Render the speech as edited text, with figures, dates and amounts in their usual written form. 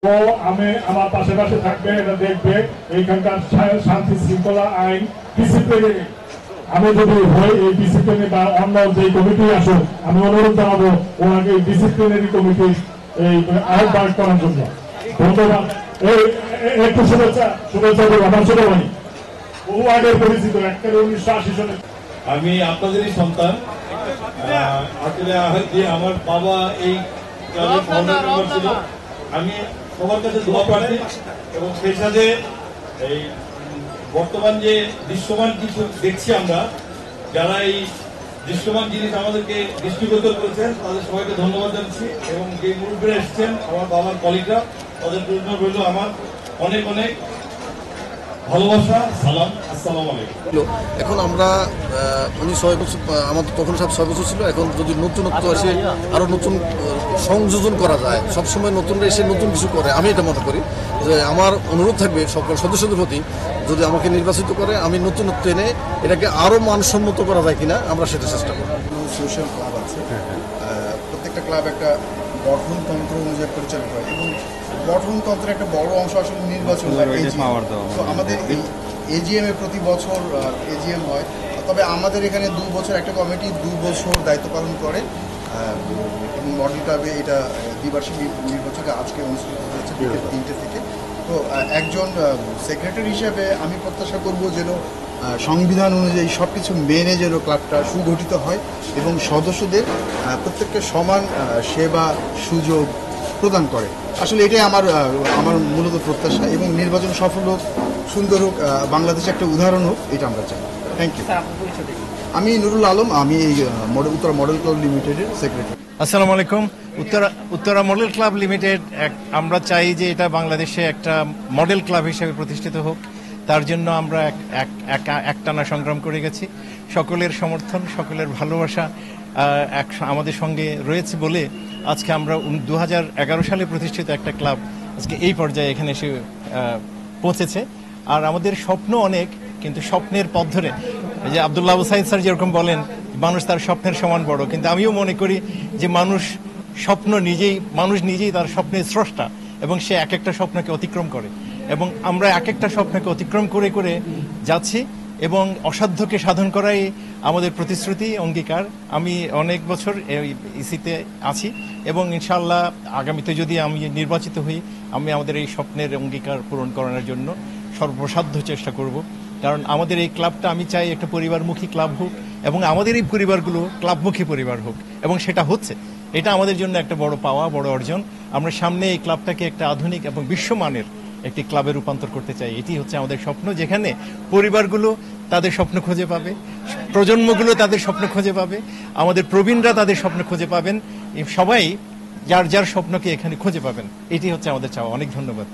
ও আমি আমার পাশে থাকবে, এটা দেখবে এইখানকার শান্তি শৃঙ্খলা আইন ডিসিপ্লিনে। আমি যদি হই এই ডিসিপ্লিনে বা অন্য যে কমিটি আসুক, আমি অনুরোধ জানাবো ওনাকে ডিসিপ্লিনারি কমিটি এই আহ্বান করার জন্য। ধন্যবাদ। একটু শুভেচ্ছা দেবো আমার ছোট ভাই, বহু আগের পরিচিত, 1980 সালে। আমি আপনাদেরই সন্তান। আসলে আমার বাবা এই ক্লাবের ফাউন্ডার মেম্বার ছিল। আমি সবার কাছে দোয়া প্রার্থী এবং সেই সাথে এই বর্তমান যে দৃশ্যমান কিছু দেখছি আমরা, যারা এই দৃশ্যমান জিনিস আমাদেরকে দৃষ্টিগোচর করেছেন তাদের সবাইকে ধন্যবাদ জানাচ্ছি। এবং যে মুরব্বীরা এসেছেন আমার বাবার কলিগরা, তাদের জন্য রইল আমার অনেক অনেক ভালোবাসা, সালাম, আসসালামু আলাইকুম। এখন আমরা উনি 6 বছর, আমাদের তখন সব 6 বছর ছিল। এখন যদি নতুনত্ব আসে, আরো নতুন সংযোজন করা যায়, সবসময় নতুনরা এসে নতুন কিছু করে, আমি এটা মনে করি যে আমার অনুরোধ থাকবে সকল সদস্যদের প্রতি, যদি আমাকে নির্বাচিত করে আমি নতুনত্ব এনে এটাকে আরো মানসম্মত করা যায় কিনা আমরা সেটা চেষ্টা করব। সোশ্যাল ক্লাব আছে, প্রত্যেকটা ক্লাব একটা গঠনতন্ত্র অনুযায়ী পরিচালিত হয় এবং গঠনতন্ত্রের একটা বড় অংশ আসলে নির্বাচন। তো আমাদের এই এজিএম এ প্রতি বছর এজিএম হয়, তবে আমাদের এখানে 2 বছর একটা কমিটি 2 বছর দায়িত্ব পালন করে এবং মডেল ক্লাবে এটা দ্বিবার্ষিক নির্বাচনে আজকে অনুষ্ঠিত হয়েছে বিকেল 3টে থেকে। তো একজন সেক্রেটারি হিসেবে আমি প্রত্যাশা করব যেন সংবিধান অনুযায়ী সব কিছু মেনে যেন ক্লাবটা সুগঠিত হয় এবং সদস্যদের প্রত্যেকটা সমান সেবা সুযোগ প্রদান করে। আসলে এটাই আমার মূলত প্রত্যাশা এবং নির্বাচন সফল হোক, সুন্দর হোক, বাংলাদেশে একটা উদাহরণ হোক, এটা আমরা চাই। Thank you. আমি নুরুল আলম, আমি এই উত্তরা মডেল ক্লাব লিমিটেডের সেক্রেটারি। আসসালামু আলাইকুম। উত্তরা মডেল ক্লাব লিমিটেড আমরা চাই যে এটা বাংলাদেশে একটা মডেল ক্লাব হিসেবে প্রতিষ্ঠিত হোক। তার জন্য আমরা একটানা সংগ্রাম করে গেছি। সকলের সমর্থন, সকলের ভালোবাসা আমাদের সঙ্গে রয়েছে বলে আজকে আমরা 2011 সালে প্রতিষ্ঠিত একটা ক্লাব আজকে এই পর্যায়ে এখানে এসে পৌঁছেছে। আর আমাদের স্বপ্ন অনেক, কিন্তু স্বপ্নের পথ ধরে, এই যে আব্দুল্লাহ আবু সাইদ স্যার যেরকম বলেন মানুষ তার স্বপ্নের সমান বড়, কিন্তু আমিও মনে করি যে মানুষ নিজেই তার স্বপ্নের স্রষ্টা এবং সে এক একটা স্বপ্নকে অতিক্রম করে এবং আমরা এক একটা স্বপ্নকে অতিক্রম করে করে যাচ্ছি এবং অসাধ্যকে সাধন করাই আমাদের প্রতিশ্রুতি, অঙ্গীকার। আমি অনেক বছর ইসিতে আছি এবং ইনশাআল্লাহ আগামীতে যদি আমি নির্বাচিত হই, আমি আমাদের এই স্বপ্নের অঙ্গীকার পূরণ করানোর জন্য সর্বসাধ্য চেষ্টা করব। কারণ আমাদের এই ক্লাবটা আমি চাই একটা পরিবারমুখী ক্লাব হোক এবং আমাদের এই পরিবারগুলো ক্লাবমুখী পরিবার হোক, এবং সেটা হচ্ছে। এটা আমাদের জন্য একটা বড় পাওয়া, বড় অর্জন। আমরা সামনে এই ক্লাবটাকে একটা আধুনিক এবং বিশ্বমানের একটি ক্লাবে রূপান্তর করতে চাই। এটি হচ্ছে আমাদের স্বপ্ন, যেখানে পরিবারগুলো তাদের স্বপ্ন খুঁজে পাবে, প্রজন্মগুলো তাদের স্বপ্ন খুঁজে পাবে, আমাদের প্রবীণরা তাদের স্বপ্ন খুঁজে পাবেন, সবাই যার যার স্বপ্নকে এখানে খুঁজে পাবেন। এটি হচ্ছে আমাদের চাওয়া। অনেক ধন্যবাদ।